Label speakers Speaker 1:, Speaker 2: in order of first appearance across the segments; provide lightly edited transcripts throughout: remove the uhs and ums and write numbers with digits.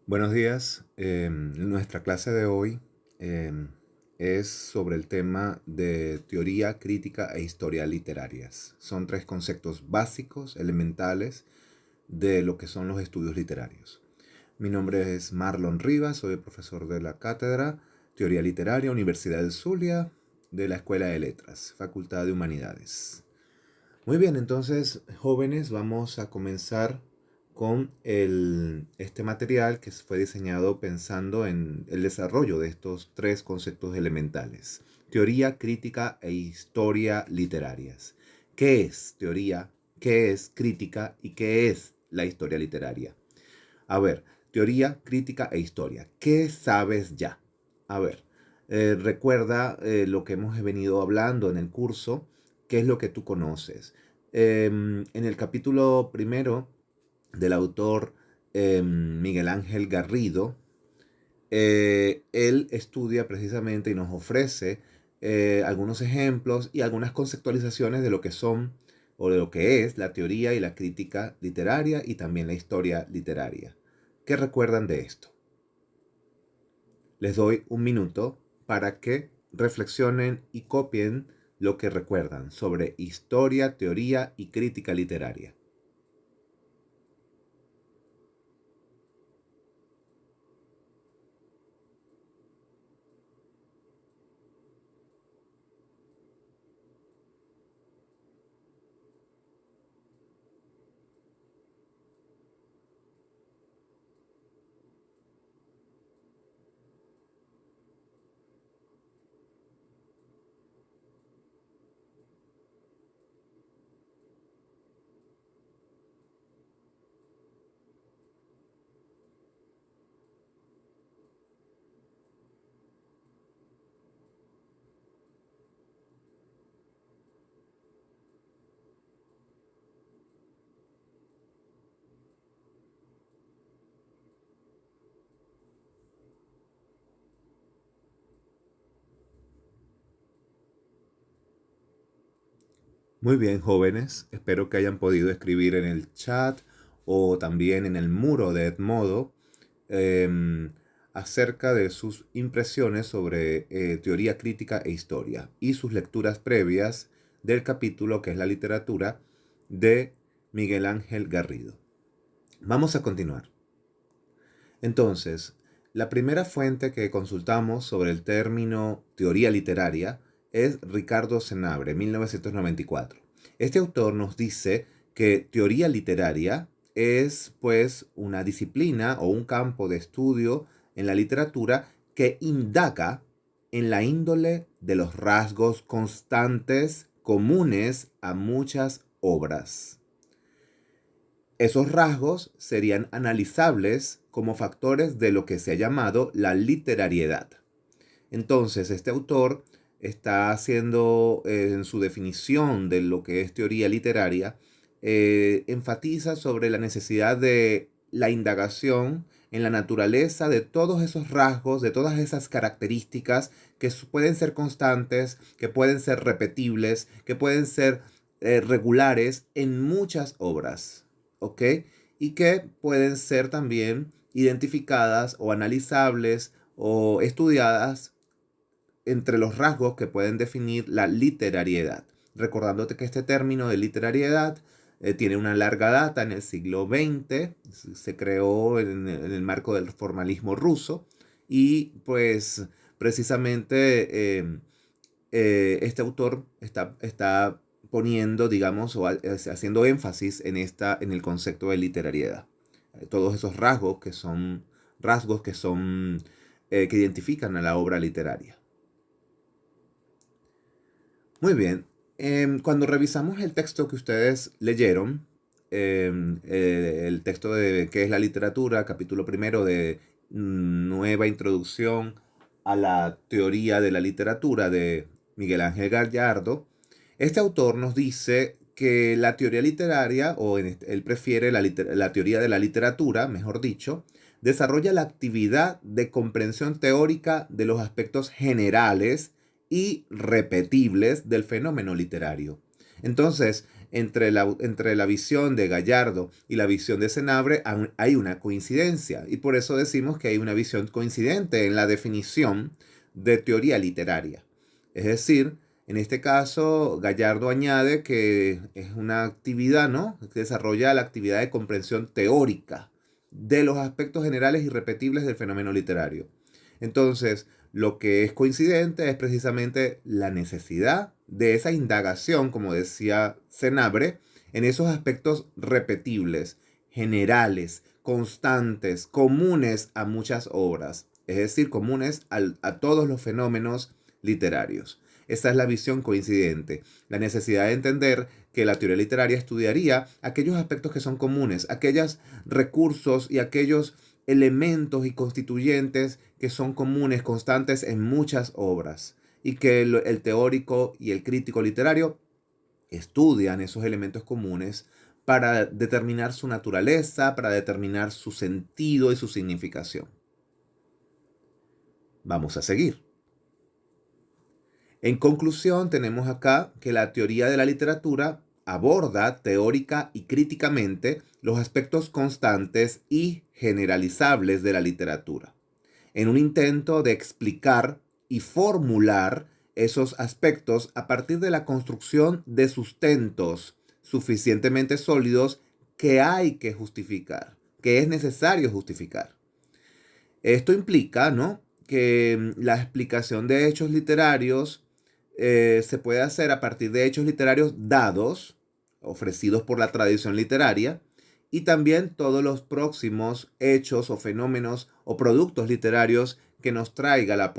Speaker 1: Buenos días. Nuestra clase de hoy es sobre el tema de teoría crítica e historia literarias. Son tres conceptos básicos, elementales, de lo que son los estudios literarios. Mi nombre es Marlon Rivas, soy el profesor de la cátedra Teoría Literaria, Universidad del Zulia, de la Escuela de Letras, Facultad de Humanidades. Muy bien, entonces, jóvenes, vamos a comenzar con este material que fue diseñado pensando en el desarrollo de estos tres conceptos elementales: teoría, crítica e historia literarias. ¿Qué es teoría? ¿Qué es crítica? ¿Y qué es la historia literaria? A ver, teoría, crítica e historia. ¿Qué sabes ya? A ver, recuerda lo que hemos venido hablando en el curso. ¿Qué es lo que tú conoces? En el capítulo primero del autor Miguel Ángel Garrido, él estudia precisamente y nos ofrece algunos ejemplos y algunas conceptualizaciones de lo que son o de lo que es la teoría y la crítica literaria y también la historia literaria. ¿Qué recuerdan de esto? Les doy un minuto para que reflexionen y copien lo que recuerdan sobre historia, teoría y crítica literaria. Muy bien, jóvenes. Espero que hayan podido escribir en el chat o también en el muro de Edmodo em, acerca de sus impresiones sobre teoría crítica e historia y sus lecturas previas del capítulo que es la literatura de Miguel Ángel Garrido. Vamos a continuar. Entonces, la primera fuente que consultamos sobre el término teoría literaria es Ricardo Senabre, 1994. Este autor nos dice que teoría literaria es pues una disciplina o un campo de estudio en la literatura que indaga en la índole de los rasgos constantes comunes a muchas obras. Esos rasgos serían analizables como factores de lo que se ha llamado la literariedad. Entonces, este autor está haciendo en su definición de lo que es teoría literaria, enfatiza sobre la necesidad de la indagación en la naturaleza de todos esos rasgos, de todas esas características que pueden ser constantes, que pueden ser repetibles, que pueden ser regulares en muchas obras, ¿ok? Y que pueden ser también identificadas o analizables o estudiadas entre los rasgos que pueden definir la literariedad. Recordándote que este término de literariedad tiene una larga data en el siglo XX, se creó en el marco del formalismo ruso y pues precisamente este autor está poniendo, digamos, o haciendo énfasis en el concepto de literariedad. Todos esos rasgos que son, que identifican a la obra literaria. Muy bien. Cuando revisamos el texto que ustedes leyeron, el texto de ¿Qué es la literatura? Capítulo primero de Nueva Introducción a la Teoría de la Literatura de Miguel Ángel Gallardo, este autor nos dice que la teoría literaria, él prefiere la teoría de la literatura, mejor dicho, desarrolla la actividad de comprensión teórica de los aspectos generales y repetibles del fenómeno literario. Entonces, entre la visión de Gallardo y la visión de Senabre hay una coincidencia, y por eso decimos que hay una visión coincidente en la definición de teoría literaria. Es decir, en este caso, Gallardo añade que es una actividad, ¿no?, que desarrolla la actividad de comprensión teórica de los aspectos generales y repetibles del fenómeno literario. Entonces, lo que es coincidente es precisamente la necesidad de esa indagación, como decía Senabre, en esos aspectos repetibles, generales, constantes, comunes a muchas obras, es decir, comunes a todos los fenómenos literarios. Esa es la visión coincidente, la necesidad de entender que la teoría literaria estudiaría aquellos aspectos que son comunes, aquellos recursos y aquellos elementos y constituyentes que son comunes, constantes en muchas obras, y que el teórico y el crítico literario estudian esos elementos comunes para determinar su naturaleza, para determinar su sentido y su significación. Vamos a seguir. En conclusión, tenemos acá que la teoría de la literatura aborda teórica y críticamente los aspectos constantes y generalizables de la literatura, en un intento de explicar y formular esos aspectos a partir de la construcción de sustentos suficientemente sólidos que hay que justificar, que es necesario justificar. Esto implica, ¿no?, que la explicación de hechos literarios se puede hacer a partir de hechos literarios dados, ofrecidos por la tradición literaria, y también todos los próximos hechos o fenómenos o productos literarios que nos traiga la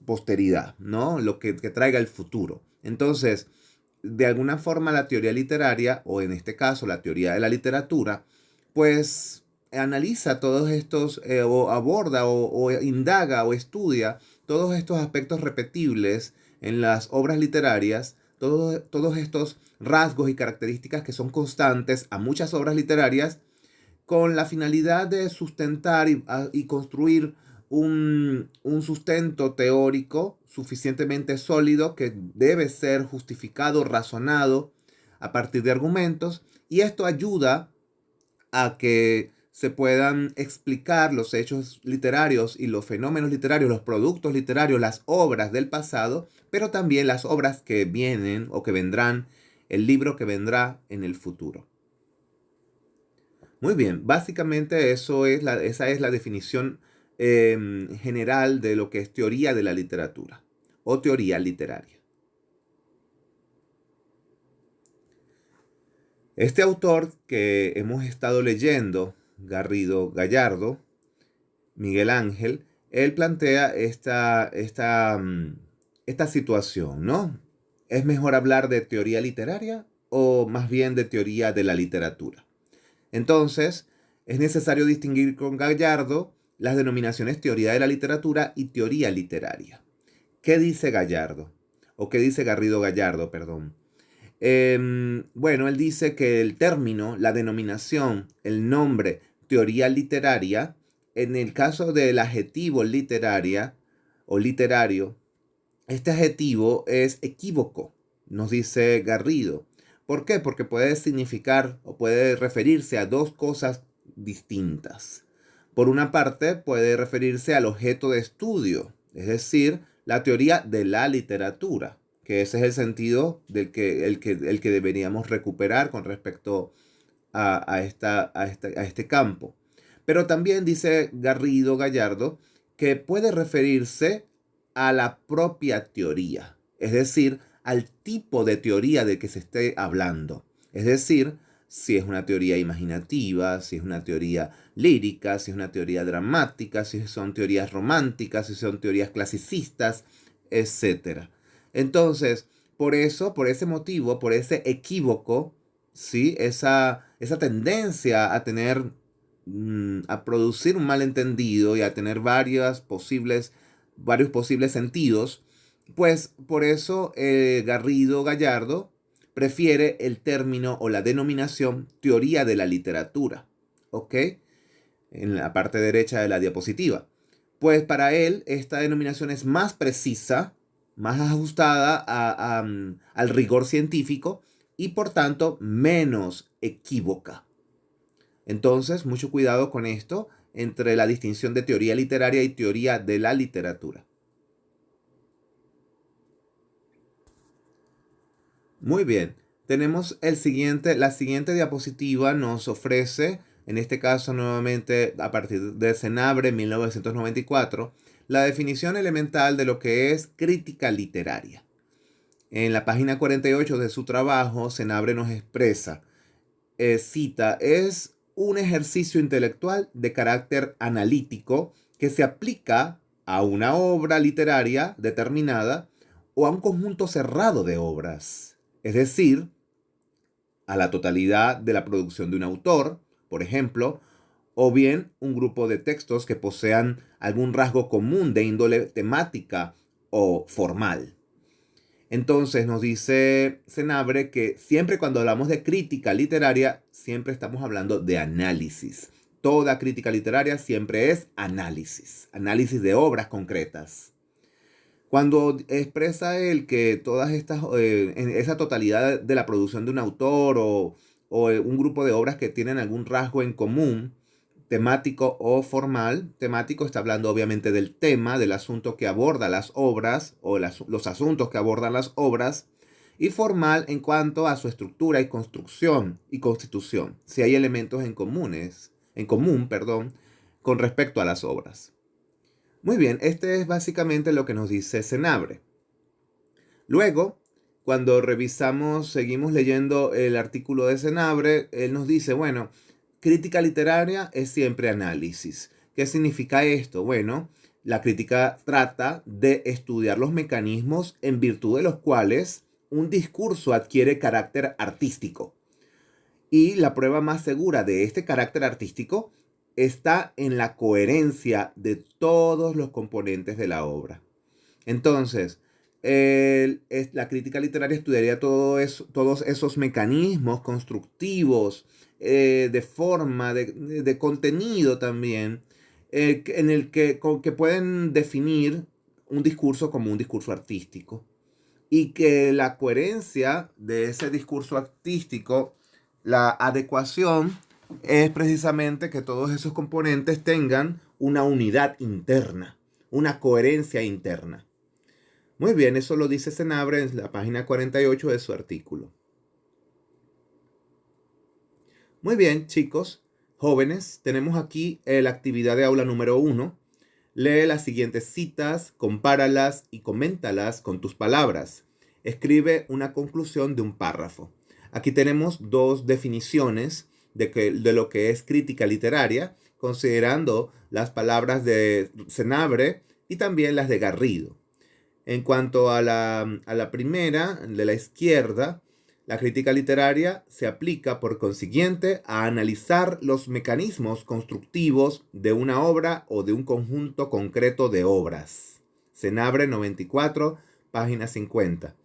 Speaker 1: posteridad, ¿no? Lo que traiga el futuro. Entonces, de alguna forma la teoría literaria, o en este caso la teoría de la literatura, pues analiza todos estos, o aborda, o indaga, o estudia todos estos aspectos repetibles en las obras literarias, todos estos rasgos y características que son constantes a muchas obras literarias, con la finalidad de sustentar y construir un sustento teórico suficientemente sólido que debe ser justificado, razonado a partir de argumentos, y esto ayuda a que se puedan explicar los hechos literarios y los fenómenos literarios, los productos literarios, las obras del pasado, pero también las obras que vienen o que vendrán, el libro que vendrá en el futuro. Muy bien, básicamente esa es la definición general de lo que es teoría de la literatura o teoría literaria. Este autor que hemos estado leyendo, Garrido Gallardo, Miguel Ángel, él plantea esta situación, ¿no? ¿Es mejor hablar de teoría literaria o más bien de teoría de la literatura? Entonces, es necesario distinguir con Gallardo las denominaciones teoría de la literatura y teoría literaria. ¿Qué dice Gallardo? O qué dice Garrido Gallardo, perdón. Bueno, él dice que el término, la denominación, el nombre teoría literaria, en el caso del adjetivo literaria o literario, este adjetivo es equívoco, nos dice Garrido. ¿Por qué? Porque puede significar o puede referirse a dos cosas distintas. Por una parte, puede referirse al objeto de estudio, es decir, la teoría de la literatura, que ese es el sentido el que deberíamos recuperar con respecto a este campo. Pero también dice Garrido Gallardo que puede referirse a la propia teoría, es decir, al tipo de teoría de que se esté hablando. Es decir, si es una teoría imaginativa, si es una teoría lírica, si es una teoría dramática, si son teorías románticas, si son teorías clasicistas, etc. Entonces, por eso, por ese motivo, por ese equívoco, ¿sí?, esa tendencia a tener, a producir un malentendido y a tener varios posibles sentidos, pues por eso Garrido Gallardo prefiere el término o la denominación teoría de la literatura, ¿ok? En la parte derecha de la diapositiva. Pues para él esta denominación es más precisa, más ajustada al rigor científico y por tanto menos equívoca. Entonces, mucho cuidado con esto entre la distinción de teoría literaria y teoría de la literatura. Muy bien, tenemos la siguiente diapositiva nos ofrece, en este caso nuevamente a partir de Senabre 1994, la definición elemental de lo que es crítica literaria. En la página 48 de su trabajo, Senabre nos expresa, cita, es un ejercicio intelectual de carácter analítico que se aplica a una obra literaria determinada o a un conjunto cerrado de obras. Es decir, a la totalidad de la producción de un autor, por ejemplo, o bien un grupo de textos que posean algún rasgo común de índole temática o formal. Entonces nos dice Senabre que siempre cuando hablamos de crítica literaria, siempre estamos hablando de análisis. Toda crítica literaria siempre es análisis, análisis de obras concretas. Cuando expresa él que todas estas, en esa totalidad de la producción de un autor o un grupo de obras que tienen algún rasgo en común, temático o formal, temático está hablando obviamente del tema, del asunto que aborda las obras o los asuntos que abordan las obras, y formal en cuanto a su estructura y construcción y constitución, si hay elementos en común, perdón, con respecto a las obras. Muy bien, este es básicamente lo que nos dice Senabre. Luego, cuando seguimos leyendo el artículo de Senabre, él nos dice, bueno, crítica literaria es siempre análisis. ¿Qué significa esto? Bueno, la crítica trata de estudiar los mecanismos en virtud de los cuales un discurso adquiere carácter artístico. Y la prueba más segura de este carácter artístico está en la coherencia de todos los componentes de la obra. Entonces, la crítica literaria estudiaría todos esos mecanismos constructivos, de forma, de contenido también, en el que pueden definir un discurso como un discurso artístico. Y que la coherencia de ese discurso artístico, la adecuación, es precisamente que todos esos componentes tengan una unidad interna, una coherencia interna. Muy bien, eso lo dice Senabre en la página 48 de su artículo. Muy bien, chicos, jóvenes, tenemos aquí la actividad de aula número 1. Lee las siguientes citas, compáralas y coméntalas con tus palabras. Escribe una conclusión de un párrafo. Aquí tenemos dos definiciones de lo que es crítica literaria, considerando las palabras de Senabre y también las de Garrido. En cuanto a la primera, de la izquierda, la crítica literaria se aplica, por consiguiente, a analizar los mecanismos constructivos de una obra o de un conjunto concreto de obras. Senabre 94, página 50.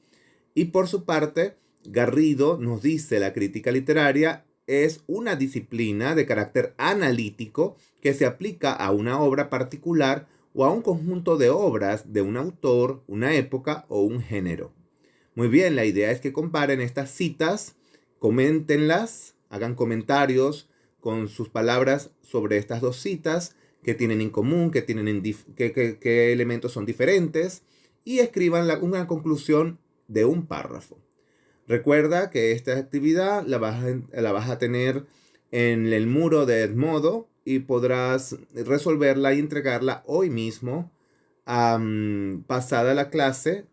Speaker 1: Y por su parte, Garrido nos dice la crítica literaria es una disciplina de carácter analítico que se aplica a una obra particular o a un conjunto de obras de un autor, una época o un género. Muy bien, la idea es que comparen estas citas, coméntenlas, hagan comentarios con sus palabras sobre estas dos citas, qué tienen en común, qué elementos son diferentes, y escriban una conclusión de un párrafo. Recuerda que esta actividad la vas a tener en el muro de Edmodo y podrás resolverla y entregarla hoy mismo, pasada la clase,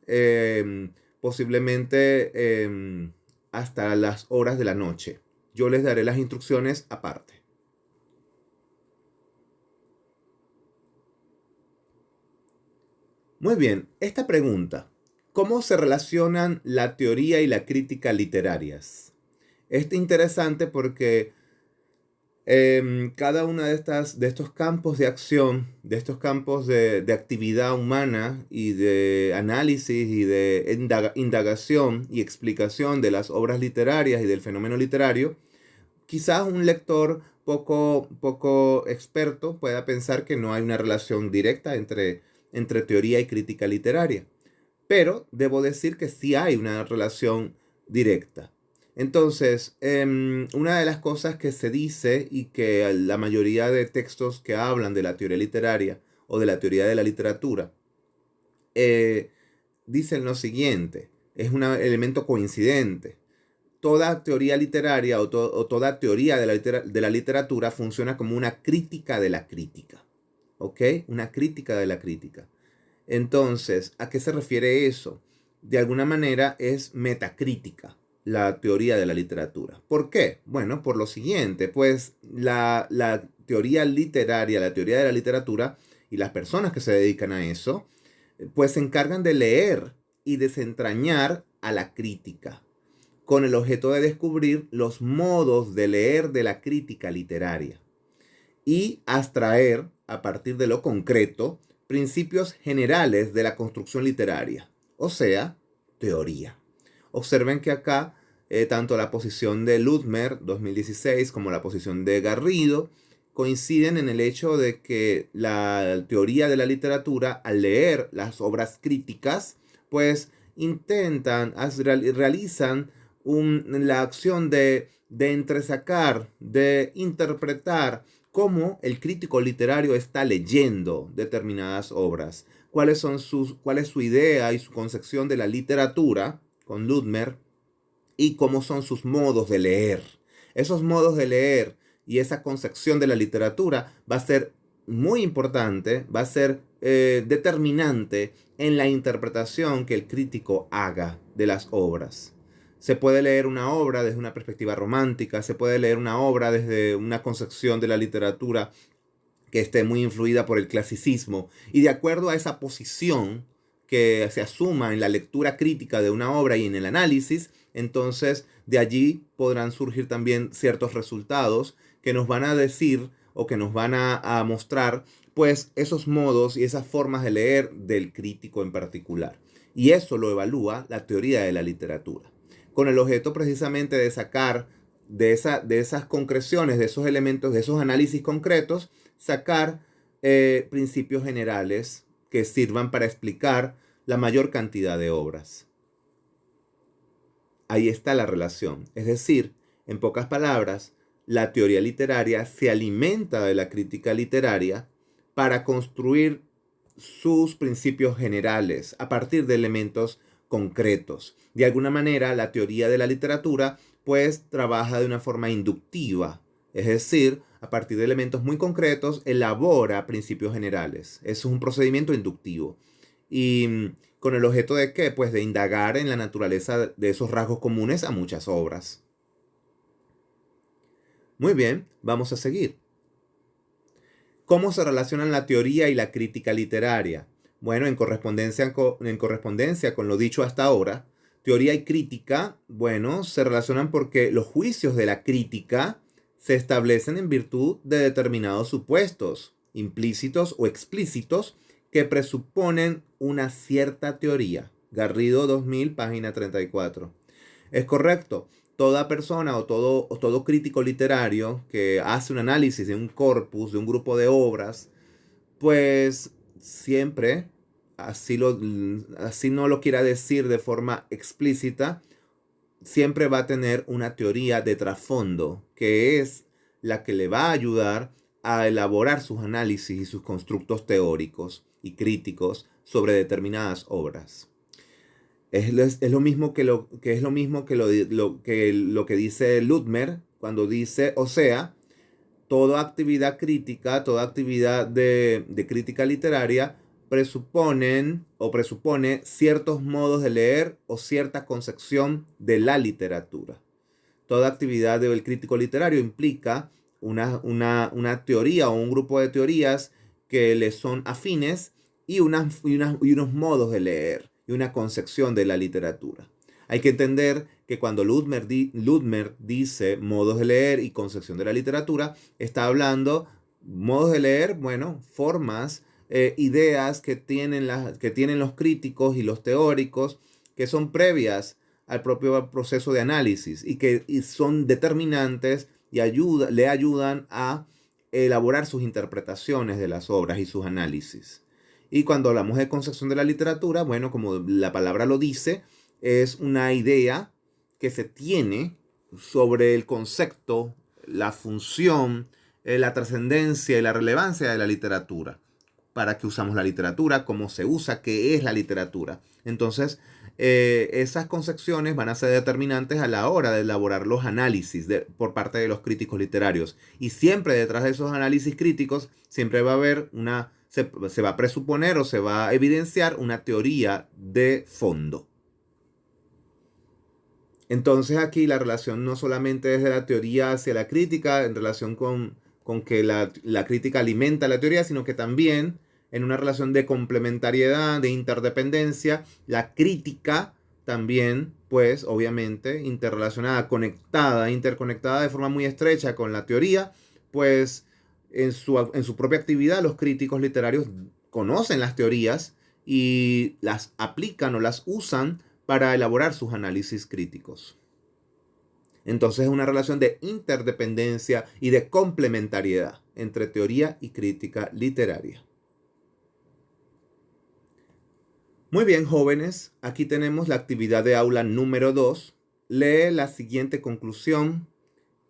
Speaker 1: posiblemente hasta las horas de la noche. Yo les daré las instrucciones aparte. Muy bien, esta pregunta. ¿Cómo se relacionan la teoría y la crítica literarias? Es interesante porque cada una de estos campos de acción, de estos campos de actividad humana y de análisis y de indagación y explicación de las obras literarias y del fenómeno literario, quizás un lector poco experto pueda pensar que no hay una relación directa entre teoría y crítica literaria. Pero debo decir que sí hay una relación directa. Entonces, una de las cosas que se dice y que la mayoría de textos que hablan de la teoría literaria o de la teoría de la literatura eh, dicen lo siguiente, es un elemento coincidente. Toda teoría literaria o toda teoría de la literatura funciona como una crítica de la crítica, ¿ok? Una crítica de la crítica. Entonces, ¿a qué se refiere eso? De alguna manera es metacrítica la teoría de la literatura. ¿Por qué? Bueno, por lo siguiente, pues la teoría literaria, la teoría de la literatura y las personas que se dedican a eso, pues se encargan de leer y desentrañar a la crítica, con el objeto de descubrir los modos de leer de la crítica literaria y abstraer, a partir de lo concreto, principios generales de la construcción literaria, o sea, teoría. Observen que acá tanto la posición de Ludmer 2016 como la posición de Garrido coinciden en el hecho de que la teoría de la literatura, al leer las obras críticas, pues realizan la acción de entresacar, de interpretar cómo el crítico literario está leyendo determinadas obras, cuál es su idea y su concepción de la literatura con Ludmer y cómo son sus modos de leer. Esos modos de leer y esa concepción de la literatura va a ser muy importante, va a ser determinante en la interpretación que el crítico haga de las obras. Se puede leer una obra desde una perspectiva romántica, se puede leer una obra desde una concepción de la literatura que esté muy influida por el clasicismo. Y de acuerdo a esa posición que se asuma en la lectura crítica de una obra y en el análisis, entonces de allí podrán surgir también ciertos resultados que nos van a decir o que nos van a mostrar pues esos modos y esas formas de leer del crítico en particular. Y eso lo evalúa la teoría de la literatura, con el objeto precisamente de sacar de esas concreciones, de esos elementos, de esos análisis concretos, sacar principios generales que sirvan para explicar la mayor cantidad de obras. Ahí está la relación. Es decir, en pocas palabras, la teoría literaria se alimenta de la crítica literaria para construir sus principios generales a partir de elementos concretos. De alguna manera, la teoría de la literatura pues trabaja de una forma inductiva, es decir, a partir de elementos muy concretos, elabora principios generales. Eso es un procedimiento inductivo. Y con el objeto de qué? Pues de indagar en la naturaleza de esos rasgos comunes a muchas obras. Muy bien, vamos a seguir. ¿Cómo se relacionan la teoría y la crítica literaria? Bueno, en correspondencia con lo dicho hasta ahora, teoría y crítica, bueno, se relacionan porque los juicios de la crítica se establecen en virtud de determinados supuestos, implícitos o explícitos, que presuponen una cierta teoría. Garrido 2000, página 34. Es correcto. Toda persona o todo crítico literario que hace un análisis de un corpus, de un grupo de obras, pues siempre, así no lo quiera decir de forma explícita, siempre va a tener una teoría de trasfondo, que es la que le va a ayudar a elaborar sus análisis y sus constructos teóricos y críticos sobre determinadas obras. Es lo mismo que lo que dice Ludmer cuando dice, o sea, toda actividad crítica, toda actividad de crítica literaria presupone ciertos modos de leer o cierta concepción de la literatura. Toda actividad del crítico literario implica una teoría o un grupo de teorías que le son afines y unos modos de leer y una concepción de la literatura. Hay que entender que cuando Ludmer dice modos de leer y concepción de la literatura, está hablando modos de leer, bueno, formas, ideas que tienen los críticos y los teóricos que son previas al propio proceso de análisis y que son determinantes y le ayudan a elaborar sus interpretaciones de las obras y sus análisis. Y cuando hablamos de concepción de la literatura, bueno, como la palabra lo dice, es una idea que se tiene sobre el concepto, la función, la trascendencia y la relevancia de la literatura. ¿Para qué usamos la literatura? ¿Cómo se usa? ¿Qué es la literatura? Entonces, esas concepciones van a ser determinantes a la hora de elaborar los análisis por parte de los críticos literarios. Y siempre detrás de esos análisis críticos, siempre va a haber se va a presuponer o se va a evidenciar una teoría de fondo. Entonces aquí la relación no solamente es de la teoría hacia la crítica, en relación con que la crítica alimenta la teoría, sino que también en una relación de complementariedad, de interdependencia, la crítica también, pues obviamente, interrelacionada, conectada, interconectada de forma muy estrecha con la teoría, pues en su propia actividad los críticos literarios conocen las teorías y las aplican o las usan para elaborar sus análisis críticos. Entonces es una relación de interdependencia y de complementariedad entre teoría y crítica literaria. Muy bien, jóvenes, aquí tenemos la actividad de aula número 2. Lee la siguiente conclusión.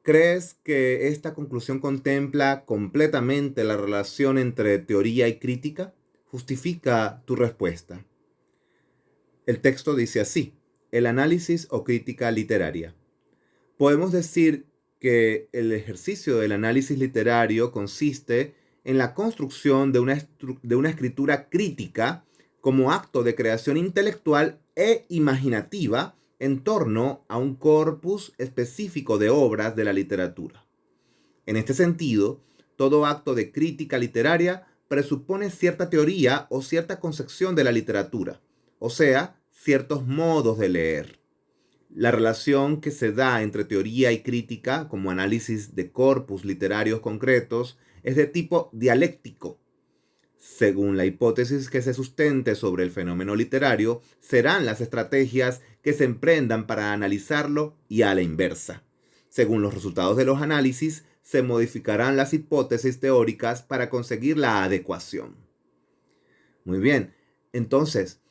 Speaker 1: ¿Crees que esta conclusión contempla completamente la relación entre teoría y crítica? Justifica tu respuesta. El texto dice así: el análisis o crítica literaria. Podemos decir que el ejercicio del análisis literario consiste en la construcción de una escritura crítica como acto de creación intelectual e imaginativa en torno a un corpus específico de obras de la literatura. En este sentido, todo acto de crítica literaria presupone cierta teoría o cierta concepción de la literatura, o sea, ciertos modos de leer. La relación que se da entre teoría y crítica, como análisis de corpus literarios concretos, es de tipo dialéctico. Según la hipótesis que se sustente sobre el fenómeno literario, serán las estrategias que se emprendan para analizarlo y a la inversa. Según los resultados de los análisis, se modificarán las hipótesis teóricas para conseguir la adecuación. Muy bien, entonces,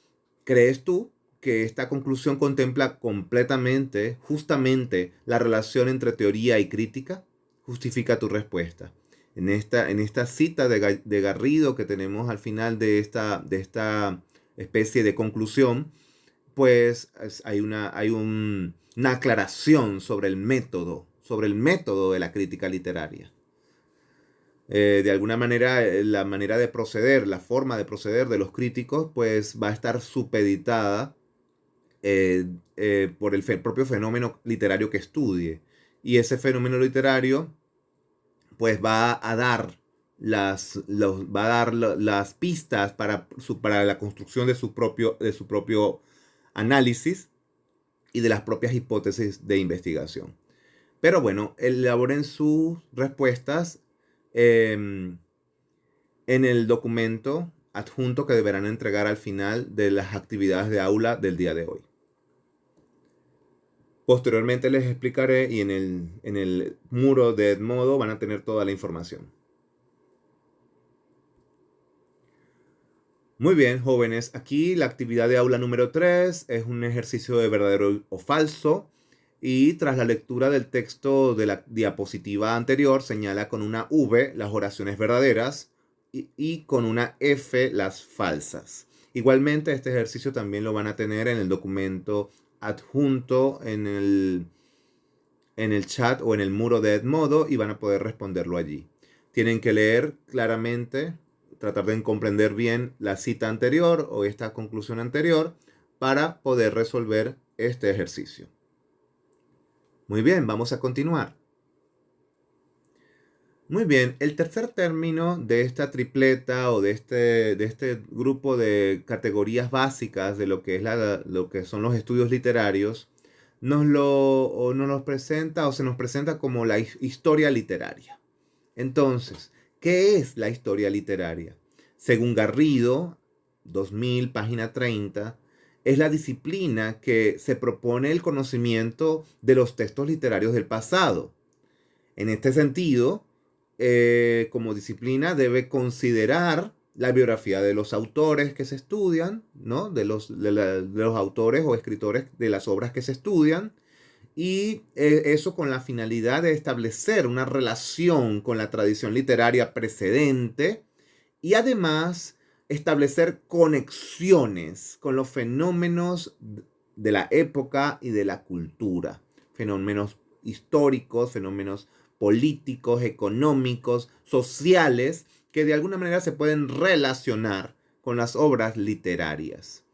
Speaker 1: ¿crees tú que esta conclusión contempla completamente, justamente, la relación entre teoría y crítica? Justifica tu respuesta. En esta cita de Garrido que tenemos al final de esta especie de conclusión, pues una aclaración sobre el método de la crítica literaria. De alguna manera, la manera de proceder, la forma de proceder de los críticos, pues va a estar supeditada por el propio fenómeno literario que estudie. Y ese fenómeno literario pues va a dar las pistas para la construcción de su propio análisis y de las propias hipótesis de investigación. Pero bueno, elaboren sus respuestas en el documento adjunto que deberán entregar al final de las actividades de aula del día de hoy. Posteriormente les explicaré y en el muro de Edmodo van a tener toda la información. Muy bien, jóvenes, aquí la actividad de aula número 3 es un ejercicio de verdadero o falso y tras la lectura del texto de la diapositiva anterior señala con una V las oraciones verdaderas y con una F las falsas. Igualmente este ejercicio también lo van a tener en el documento adjunto en el chat o en el muro de Edmodo y van a poder responderlo allí. Tienen que leer claramente, tratar de comprender bien la cita anterior o esta conclusión anterior para poder resolver este ejercicio. Muy bien, vamos a continuar. Muy bien, el tercer término de esta tripleta o de este grupo de categorías básicas de lo que lo que son los estudios literarios nos presenta o se nos presenta como la historia literaria. Entonces, ¿qué es la historia literaria? Según Garrido, 2000, página 30, es la disciplina que se propone el conocimiento de los textos literarios del pasado. En este sentido, como disciplina debe considerar la biografía de los autores que se estudian, ¿no? De los autores o escritores de las obras que se estudian, y eso con la finalidad de establecer una relación con la tradición literaria precedente y además establecer conexiones con los fenómenos de la época y de la cultura, fenómenos históricos, fenómenos políticos, económicos, sociales, que de alguna manera se pueden relacionar con las obras literarias.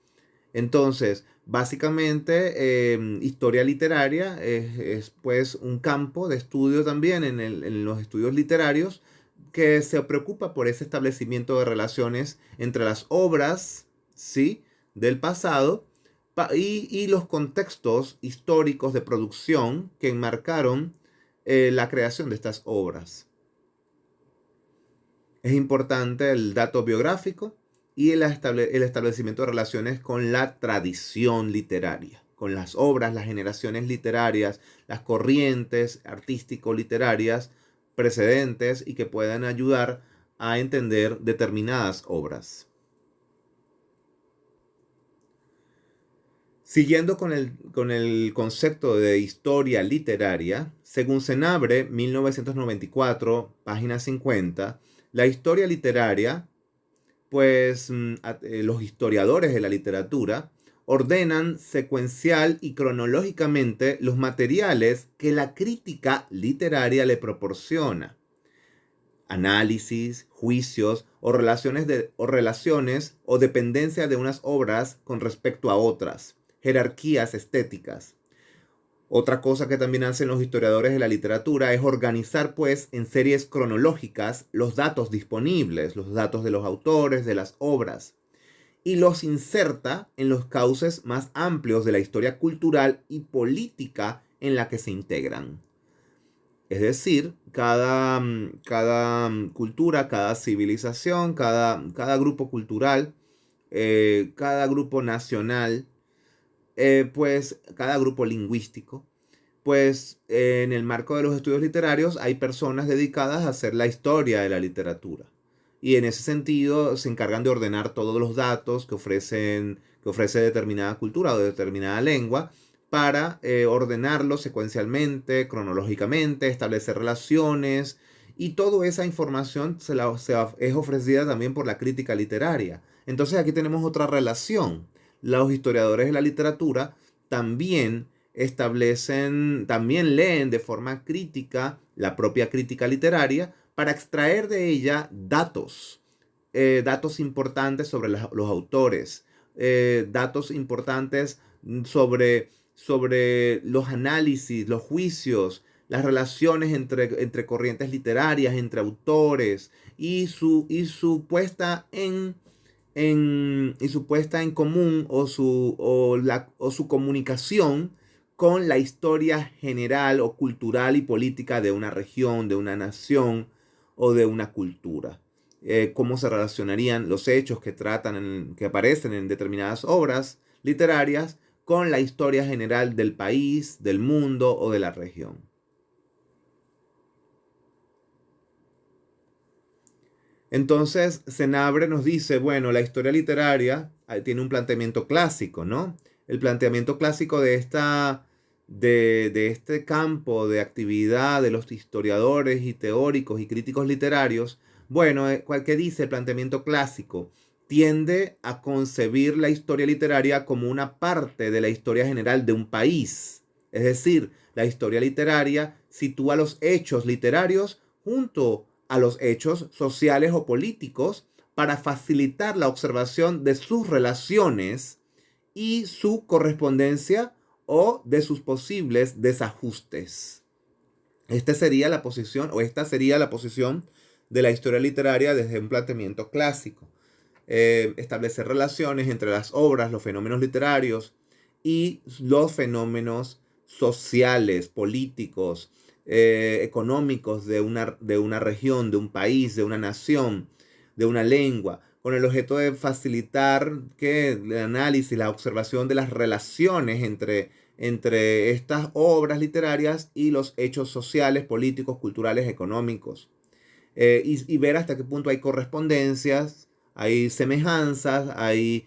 Speaker 1: Entonces, básicamente, historia literaria pues un campo de estudio también en los estudios literarios que se preocupa por ese establecimiento de relaciones entre las obras, ¿sí?, del pasado y los contextos históricos de producción que enmarcaron la creación de estas obras. Es importante el dato biográfico y el establecimiento de relaciones con la tradición literaria, con las obras, las generaciones literarias, las corrientes artístico-literarias precedentes y que puedan ayudar a entender determinadas obras. Siguiendo con el concepto de historia literaria, según Senabre, 1994, página 50, la historia literaria, pues los historiadores de la literatura ordenan secuencial y cronológicamente los materiales que la crítica literaria le proporciona. Análisis, juicios o relaciones o dependencia de unas obras con respecto a otras, jerarquías estéticas. Otra cosa que también hacen los historiadores de la literatura es organizar, pues, en series cronológicas los datos disponibles, los datos de los autores, de las obras, y los inserta en los cauces más amplios de la historia cultural y política en la que se integran. Es decir, cada cultura, cada civilización, cada grupo cultural, cada grupo nacional, pues cada grupo lingüístico, pues en el marco de los estudios literarios hay personas dedicadas a hacer la historia de la literatura. Y en ese sentido se encargan de ordenar todos los datos que ofrece determinada cultura o determinada lengua para ordenarlos secuencialmente, cronológicamente, establecer relaciones. Y toda esa información es ofrecida también por la crítica literaria. Entonces aquí tenemos otra relación. Los historiadores de la literatura también también leen de forma crítica la propia crítica literaria para extraer de ella datos importantes sobre los autores, datos importantes sobre los análisis, los juicios, las relaciones entre corrientes literarias, entre autores y su puesta en común o su comunicación con la historia general o cultural y política de una región, de una nación o de una cultura. Cómo se relacionarían los hechos que aparecen en determinadas obras literarias con la historia general del país, del mundo o de la región. Entonces, Senabre nos dice, bueno, la historia literaria tiene un planteamiento clásico, ¿no? El planteamiento clásico de este campo de actividad de los historiadores y teóricos y críticos literarios, bueno, ¿qué dice el planteamiento clásico? Tiende a concebir la historia literaria como una parte de la historia general de un país. Es decir, la historia literaria sitúa los hechos literarios junto a los hechos sociales o políticos para facilitar la observación de sus relaciones y su correspondencia o de sus posibles desajustes. Esta sería la posición de la historia literaria desde un planteamiento clásico. Establecer relaciones entre las obras, los fenómenos literarios y los fenómenos sociales, políticos, económicos de una región, de un país, de una nación, de una lengua, con el objeto de facilitar el análisis, la observación de las relaciones entre estas obras literarias y los hechos sociales, políticos, culturales, económicos. Y ver hasta qué punto hay correspondencias, hay semejanzas, hay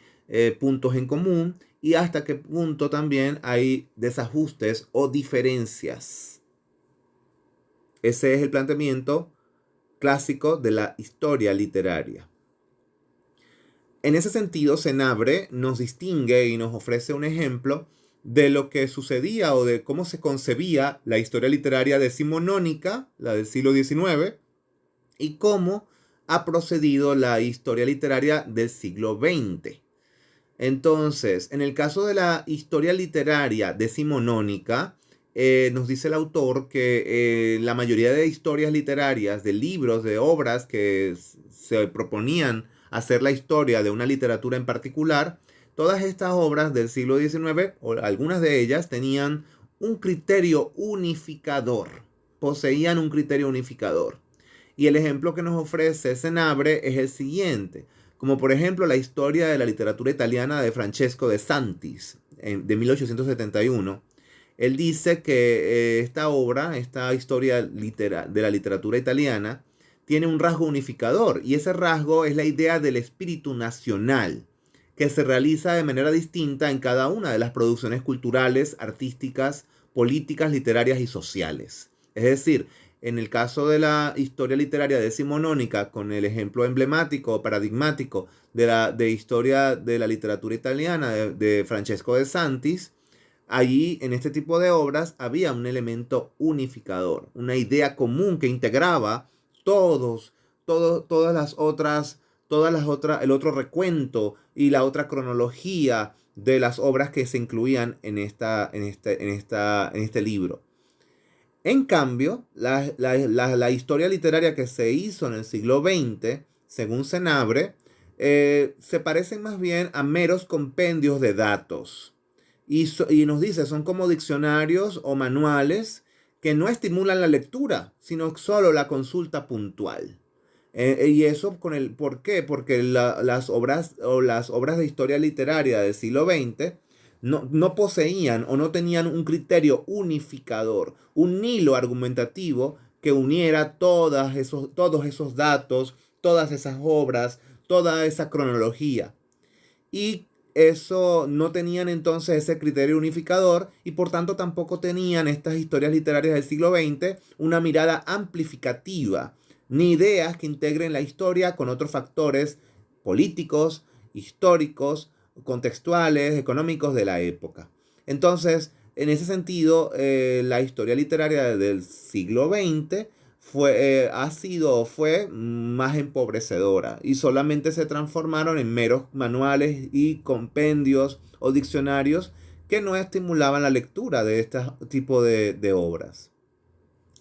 Speaker 1: puntos en común y hasta qué punto también hay desajustes o diferencias. Ese es el planteamiento clásico de la historia literaria. En ese sentido, Senabre nos distingue y nos ofrece un ejemplo de lo que sucedía o de cómo se concebía la historia literaria decimonónica, la del siglo XIX, y cómo ha procedido la historia literaria del siglo XX. Entonces, en el caso de la historia literaria decimonónica, nos dice el autor que la mayoría de historias literarias, de libros, de obras que se proponían hacer la historia de una literatura en particular, todas estas obras del siglo XIX, o algunas de ellas, tenían un criterio unificador, poseían un criterio unificador. Y el ejemplo que nos ofrece Senabre es el siguiente, como por ejemplo la historia de la literatura italiana de Francesco de Santis, de 1871. Él dice que esta obra, esta historia de la literatura italiana, tiene un rasgo unificador, y ese rasgo es la idea del espíritu nacional, que se realiza de manera distinta en cada una de las producciones culturales, artísticas, políticas, literarias y sociales. Es decir, en el caso de la historia literaria decimonónica, con el ejemplo emblemático o paradigmático de historia de la literatura italiana de Francesco de Santis, allí en este tipo de obras había un elemento unificador, una idea común que integraba todas las otras, el otro recuento y la otra cronología de las obras que se incluían en este libro. En cambio, la historia literaria que se hizo en el siglo XX, según Senabre, se parecen más bien a meros compendios de datos. Y nos dice, son como diccionarios o manuales que no estimulan la lectura, sino solo la consulta puntual. Y eso ¿por qué? Porque las obras de historia literaria del siglo XX no poseían o no tenían un criterio unificador, un hilo argumentativo que uniera todos esos datos, todas esas obras, toda esa cronología. Y eso no tenían entonces ese criterio unificador, y por tanto tampoco tenían estas historias literarias del siglo XX una mirada amplificativa, ni ideas que integren la historia con otros factores políticos, históricos, contextuales, económicos de la época. Entonces, en ese sentido, la historia literaria del siglo XX fue más empobrecedora, y solamente se transformaron en meros manuales y compendios o diccionarios que no estimulaban la lectura de este tipo de obras.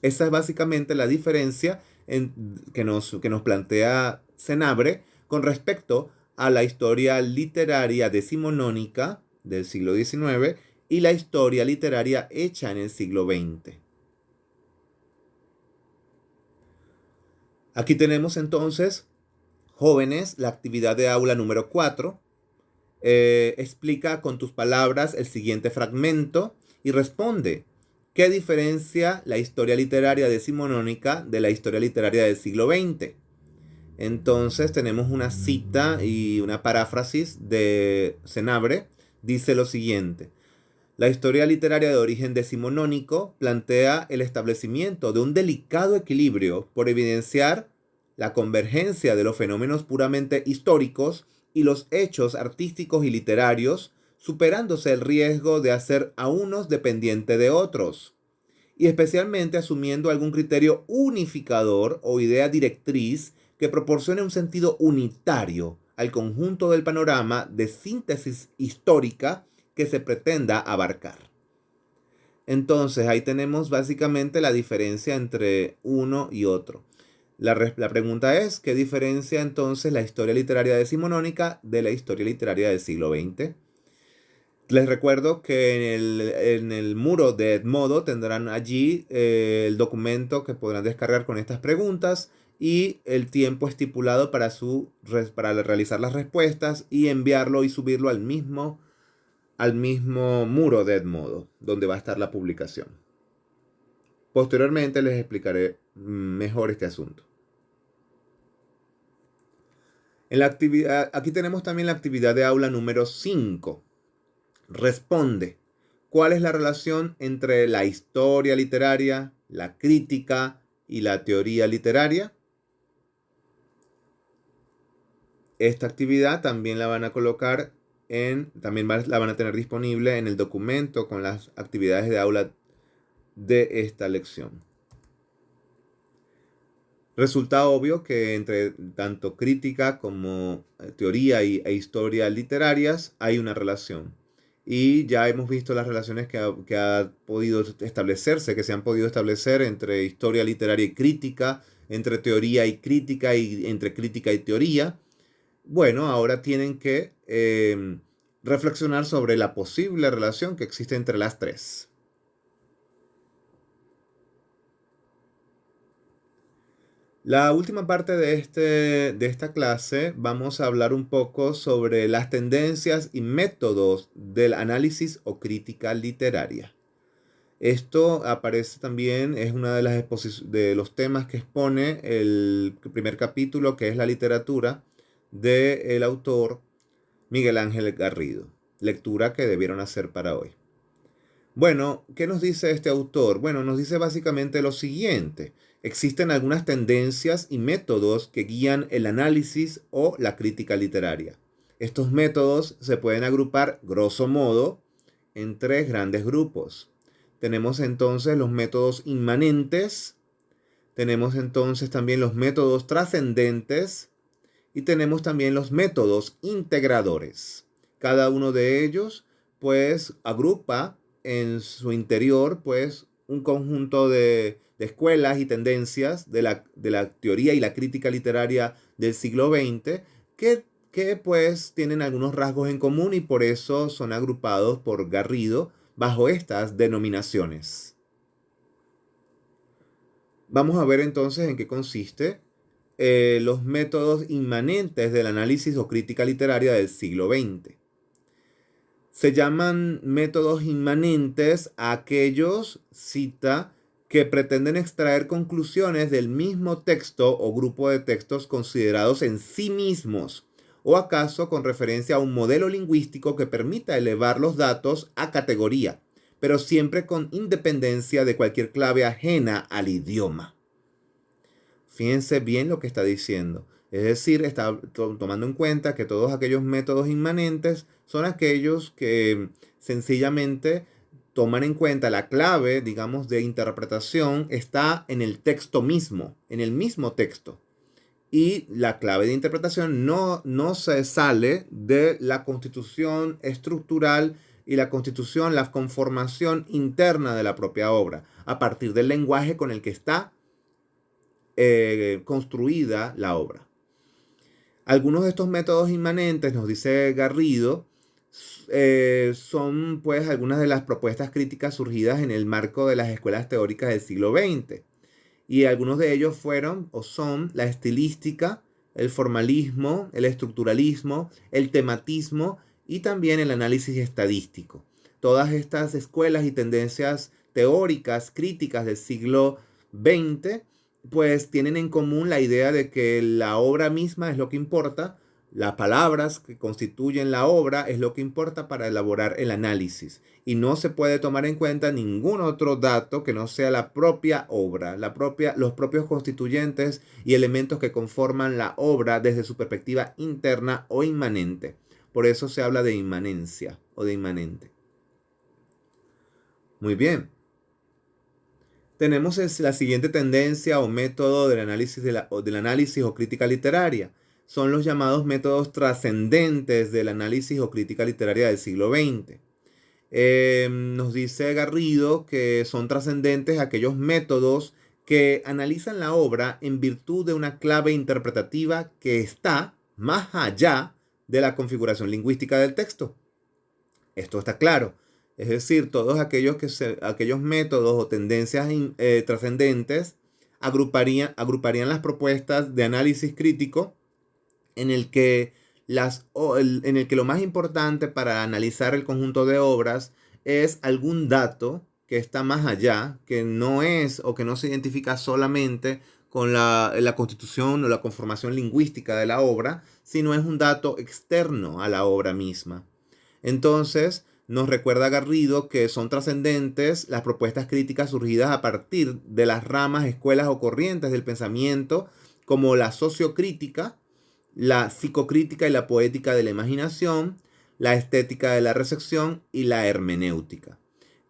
Speaker 1: Esa es básicamente la diferencia que nos plantea Senabre con respecto a la historia literaria decimonónica del siglo XIX y la historia literaria hecha en el siglo XX. Aquí tenemos entonces, jóvenes, la actividad de aula número 4. Explica con tus palabras el siguiente fragmento y responde: ¿qué diferencia la historia literaria decimonónica de la historia literaria del siglo XX? Entonces tenemos una cita y una paráfrasis de Senabre. Dice lo siguiente: la historia literaria de origen decimonónico plantea el establecimiento de un delicado equilibrio por evidenciar la convergencia de los fenómenos puramente históricos y los hechos artísticos y literarios, superándose el riesgo de hacer a unos dependiente de otros, y especialmente asumiendo algún criterio unificador o idea directriz que proporcione un sentido unitario al conjunto del panorama de síntesis histórica que se pretenda abarcar. Entonces ahí tenemos básicamente la diferencia entre uno y otro. La pregunta es: ¿qué diferencia entonces la historia literaria decimonónica de la historia literaria del siglo XX? Les recuerdo que en el muro de Edmodo tendrán allí el documento que podrán descargar con estas preguntas y el tiempo estipulado para realizar las respuestas y enviarlo y subirlo al mismo muro de Edmodo, donde va a estar la publicación. Posteriormente les explicaré mejor este asunto. Aquí tenemos también la actividad de aula número 5. Responde. ¿Cuál es la relación entre la historia literaria, la crítica y la teoría literaria? Esta actividad también la van a colocar la van a tener disponible en el documento con las actividades de aula de esta lección. Resulta obvio que entre tanto crítica como teoría e historia literarias hay una relación. Y ya hemos visto las relaciones que ha podido establecerse, que se han podido establecer entre historia literaria y crítica, entre teoría y crítica y entre crítica y teoría. Bueno, ahora tienen que reflexionar sobre la posible relación que existe entre las tres. La última parte de esta clase vamos a hablar un poco sobre las tendencias y métodos del análisis o crítica literaria. Esto aparece también, es una de de los temas que expone el primer capítulo, que es la literatura del autor Miguel Ángel Garrido. Lectura que debieron hacer para hoy. Bueno, ¿qué nos dice este autor? Bueno, nos dice básicamente lo siguiente. Existen algunas tendencias y métodos que guían el análisis o la crítica literaria. Estos métodos se pueden agrupar, grosso modo, en tres grandes grupos. Tenemos entonces los métodos inmanentes, tenemos entonces también los métodos trascendentes y tenemos también los métodos integradores. Cada uno de ellos pues agrupa en su interior pues un conjunto de escuelas y tendencias de la teoría y la crítica literaria del siglo XX que pues tienen algunos rasgos en común y por eso son agrupados por Garrido bajo estas denominaciones. Vamos a ver entonces en qué consiste los métodos inmanentes del análisis o crítica literaria del siglo XX. Se llaman métodos inmanentes a aquellos, cita, que pretenden extraer conclusiones del mismo texto o grupo de textos considerados en sí mismos, o acaso con referencia a un modelo lingüístico que permita elevar los datos a categoría, pero siempre con independencia de cualquier clave ajena al idioma. Fíjense bien lo que está diciendo. Es decir, está tomando en cuenta que todos aquellos métodos inmanentes son aquellos que sencillamente toman en cuenta la clave, digamos, de interpretación está en el texto mismo, en el mismo texto. Y la clave de interpretación no se sale de la constitución estructural y la constitución, la conformación interna de la propia obra, a partir del lenguaje con el que está construida la obra. Algunos de estos métodos inmanentes, nos dice Garrido, son pues algunas de las propuestas críticas surgidas en el marco de las escuelas teóricas del siglo XX. Y algunos de ellos fueron o son la estilística, el formalismo, el estructuralismo, el tematismo y también el análisis estadístico. Todas estas escuelas y tendencias teóricas, críticas del siglo XX pues tienen en común la idea de que la obra misma es lo que importa, las palabras que constituyen la obra es lo que importa para elaborar el análisis y no se puede tomar en cuenta ningún otro dato que no sea la propia obra, los propios constituyentes y elementos que conforman la obra desde su perspectiva interna o inmanente. Por eso se habla de inmanencia o de inmanente. Muy bien. Tenemos la siguiente tendencia o método del análisis o crítica literaria. Son los llamados métodos trascendentes del análisis o crítica literaria del siglo XX. Nos dice Garrido que son trascendentes aquellos métodos que analizan la obra en virtud de una clave interpretativa que está más allá de la configuración lingüística del texto. Esto está claro. Es decir, todos aquellos métodos o tendencias trascendentes agruparían las propuestas de análisis crítico en el que lo más importante para analizar el conjunto de obras es algún dato que está más allá, que no es o que no se identifica solamente con la constitución o la conformación lingüística de la obra, sino es un dato externo a la obra misma. Entonces, nos recuerda Garrido que son trascendentes las propuestas críticas surgidas a partir de las ramas, escuelas o corrientes del pensamiento, como la sociocrítica, la psicocrítica y la poética de la imaginación, la estética de la recepción y la hermenéutica.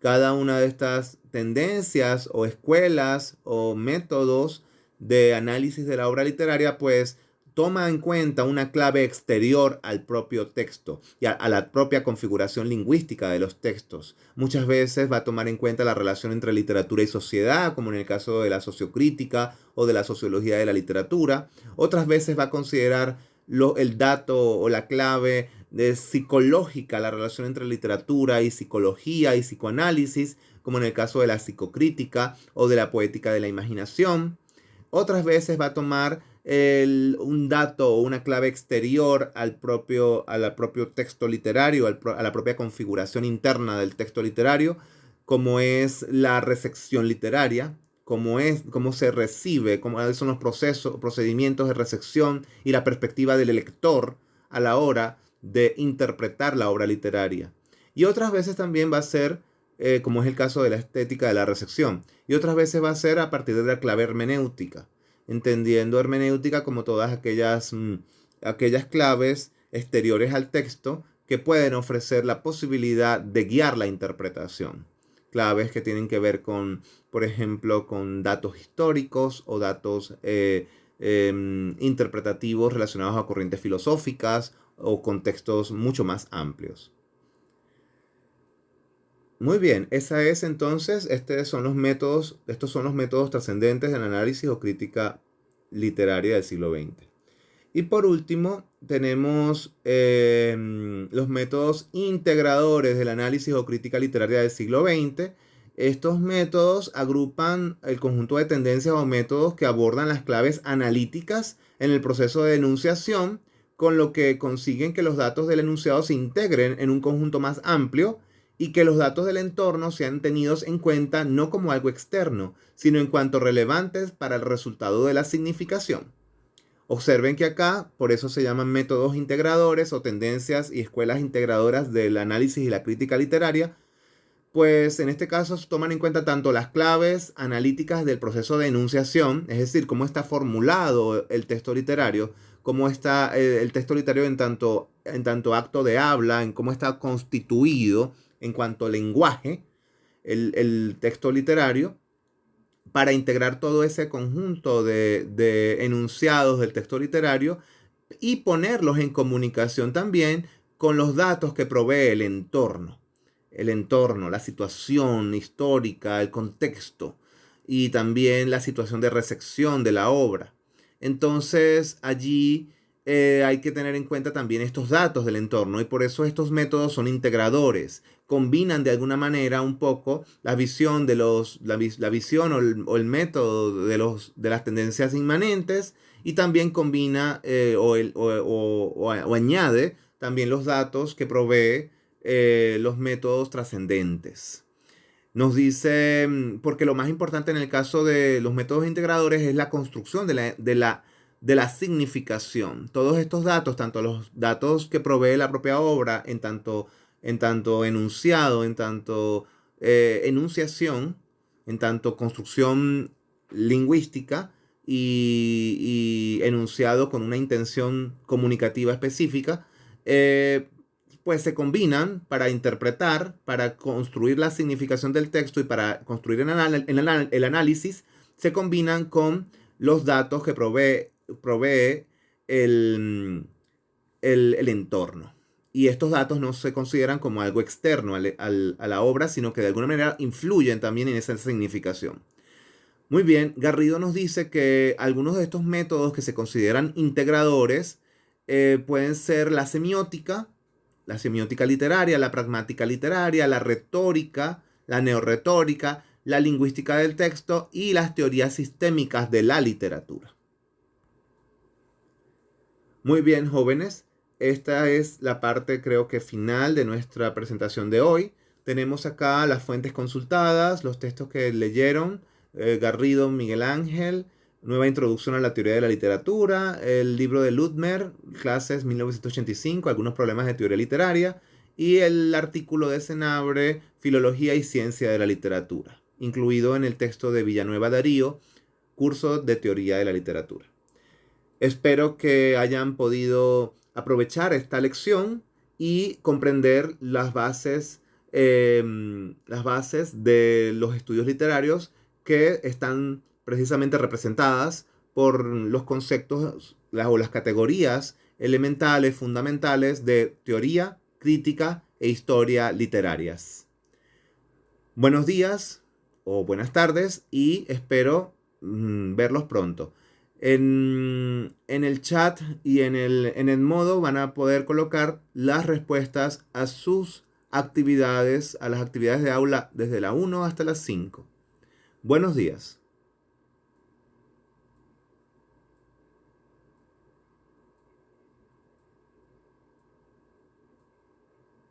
Speaker 1: Cada una de estas tendencias o escuelas o métodos de análisis de la obra literaria, pues toma en cuenta una clave exterior al propio texto y a la propia configuración lingüística de los textos. Muchas veces va a tomar en cuenta la relación entre literatura y sociedad, como en el caso de la sociocrítica o de la sociología de la literatura. Otras veces va a considerar el dato o la clave de psicológica, la relación entre literatura y psicología y psicoanálisis, como en el caso de la psicocrítica o de la poética de la imaginación. Otras veces va a tomar un dato o una clave exterior al propio texto literario, a la propia configuración interna del texto literario, como es la recepción literaria, cómo se recibe, cuáles son los procedimientos de recepción y la perspectiva del lector a la hora de interpretar la obra literaria. Y otras veces también va a ser, como es el caso de la estética de la recepción, y otras veces va a ser a partir de la clave hermenéutica, entendiendo hermenéutica como todas aquellas claves exteriores al texto que pueden ofrecer la posibilidad de guiar la interpretación. Claves que tienen que ver con, por ejemplo, con datos históricos o datos interpretativos relacionados a corrientes filosóficas o contextos mucho más amplios. Muy bien, esa es entonces, estos son los métodos trascendentes del análisis o crítica literaria del siglo XX. Y por último, tenemos los métodos integradores del análisis o crítica literaria del siglo XX. Estos métodos agrupan el conjunto de tendencias o métodos que abordan las claves analíticas en el proceso de enunciación, con lo que consiguen que los datos del enunciado se integren en un conjunto más amplio y que los datos del entorno sean tenidos en cuenta no como algo externo, sino en cuanto relevantes para el resultado de la significación. Observen que acá, por eso se llaman métodos integradores o tendencias y escuelas integradoras del análisis y la crítica literaria, pues en este caso toman en cuenta tanto las claves analíticas del proceso de enunciación, es decir, cómo está formulado el texto literario, cómo está el texto literario en tanto acto de habla, en cómo está constituido en cuanto lenguaje, el texto literario, para integrar todo ese conjunto de enunciados del texto literario y ponerlos en comunicación también con los datos que provee el entorno, la situación histórica, el contexto y también la situación de recepción de la obra. Entonces allí hay que tener en cuenta también estos datos del entorno y por eso estos métodos son integradores. Combinan de alguna manera un poco la visión la visión o el método de las tendencias inmanentes y también combina o añade también los datos que provee los métodos trascendentes. Nos dice, porque lo más importante en el caso de los métodos integradores es la construcción de la significación. Todos estos datos, tanto los datos que provee la propia obra, en tanto enunciado, en tanto enunciación, en tanto construcción lingüística y enunciado con una intención comunicativa específica, pues se combinan para interpretar, para construir la significación del texto y para construir el análisis, se combinan con los datos que provee el entorno. Y estos datos no se consideran como algo externo a la obra, sino que de alguna manera influyen también en esa significación. Muy bien, Garrido nos dice que algunos de estos métodos que se consideran integradores pueden ser la semiótica literaria, la pragmática literaria, la retórica, la neorretórica, la lingüística del texto y las teorías sistémicas de la literatura. Muy bien, jóvenes, esta es la parte creo que final de nuestra presentación de hoy. Tenemos acá las fuentes consultadas, los textos que leyeron Garrido, Miguel Ángel, Nueva Introducción a la Teoría de la Literatura, el libro de Ludmer, Clases 1985, Algunos problemas de teoría literaria, y el artículo de Senabre, Filología y Ciencia de la Literatura, incluido en el texto de Villanueva Darío, curso de Teoría de la Literatura. Espero que hayan podido aprovechar esta lección y comprender las bases de los estudios literarios que están precisamente representadas por los conceptos o las categorías elementales, fundamentales de teoría, crítica e historia literarias. Buenos días o buenas tardes y espero verlos pronto. En el chat y en el modo van a poder colocar las respuestas a sus actividades, a las actividades de aula desde la 1 hasta las 5. Buenos días.